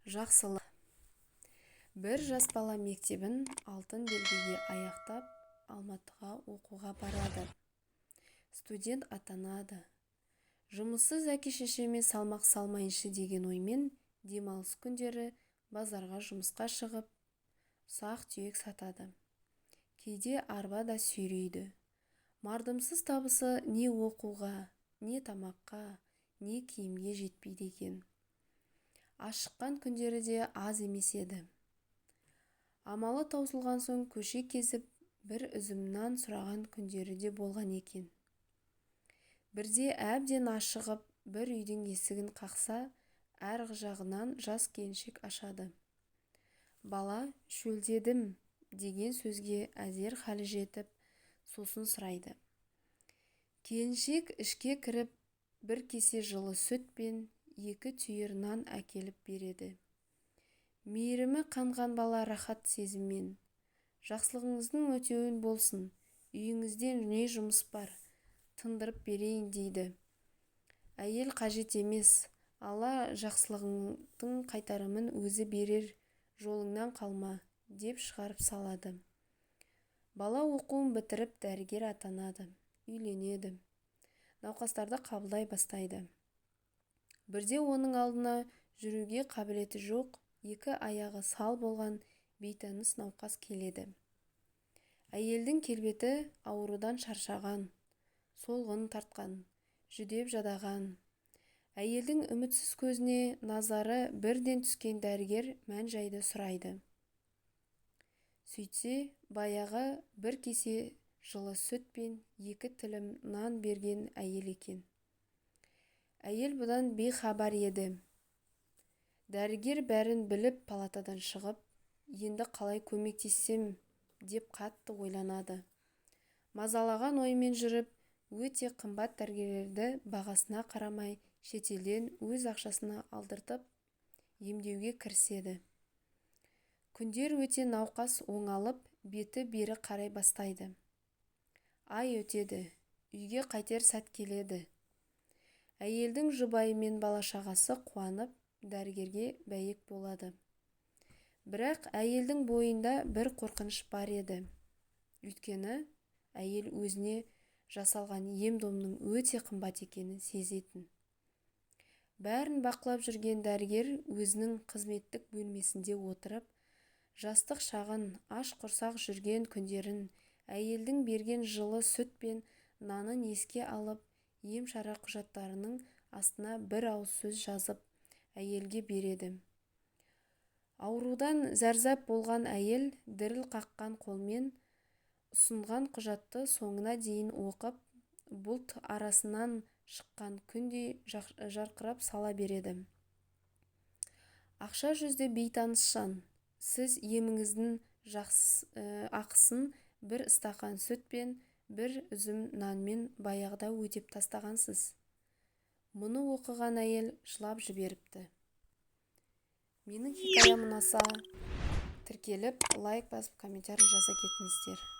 Жақсылық. Бір жас бала мектебін алтын белгіге аяқтап, Алматыға оқуға барады. Студент атанады. Жұмыссыз әке-шешеме салмақ салмайыншы деген оймен демалыс күндері базарға жұмысқа шығып, ұсақ-түйек сатады. Кейде арба да сүйрейді. Мардымсыз табысы не оқуға, не тамаққа, не киімге жетпейді екен. Ашыққан күндері де аз емес еді. Амалы таусылған соң көше кезіп, бір үзім нан сұраған күндері де болған екен. Бірде әбден ашығып, бір үйдің есігін қақса, арғы жағынан жас келіншек ашады. Бала шөлдедім деген сөзге әзер халі жетіп, сосын сұрайды. Келіншек ішке кіріп, бір кесе жылы сүт пен 2 түйір нан әкеліп береді. Мейірімі қанған бала рахат сезіммен: жақсылығыңыздың өтеуін болсын, үйіңізде не жұмыс бар, тындырып берейін дейді. Әйел қажет емес, Алла жақсылығыңның қайтарымын өзі берер, жолыңнан қалма, деп шығарып салады. Бала оқуын бітіріп дәрігер атанады, үйленеді. Науқастарды қабылдай бастайды. Бірде оның алдына жүруге қабілеті жоқ, 2 аяғы сал болған бейтаныс науқас келеді. Әйелдің келбеті аурудан шаршаған, солғын тартқан, жүдеп жадаған. Әйелдің үмітсіз көзіне назары бірден түскен дәрігер мән-жайды сұрайды. Сөйтсе, баяғы бір кесе жылы сүт пен 2 тілім нан берген әйел екен. Әйел бұдан бейхабар еді. Дәрігер бәрін біліп палатадан шығып, енді қалай көмектессем деп қатты ойланады. Мазалаған оймен жүріп, өте қымбат дәрігерлерді бағасына қарамай шетелден өз ақшасына алдыртып, емдеуге кіріседі. Күндер өте науқас оңалып, беті бері қарай бастайды. Ай өтеді, үйге қайтер сәт келеді. Әйелдің жұбайы мен бала-шағасы қуанып, дәрігерге бәйек болады. Бірақ әйелдің бойында бір қорқыныш бар еді. Өйткені әйел өзіне жасалған ем-домның өте қымбат екенін сезетін. Бәрін бақылап жүрген дәрігер өзінің қызметтік бөлмесінде отырып, жастық шағын аш құрсақ жүрген күндерін, әйелдің берген жылы сүт пен нанын еске алып, ем-шара құжаттарының астына бір ауыз сөз жазып, әйелге береді. Аурудан зәрзап болған әйел діріл қаққан қолмен ұсынған құжатты соңына дейін оқып, бұлт арасынан шыққан күндей жарқырап сала береді. Ақша жүзді бейтаныс жан, сіз еміңіздің ақысын бір стақан сүт пен бір үзім нанмен баяғыда өтеп тастағансыз. Мұны оқыған әйел жылап жіберіпті. Менің хикаям ұнаса, тіркеліп, лайк басып, комментарий жаза кетіңіздер.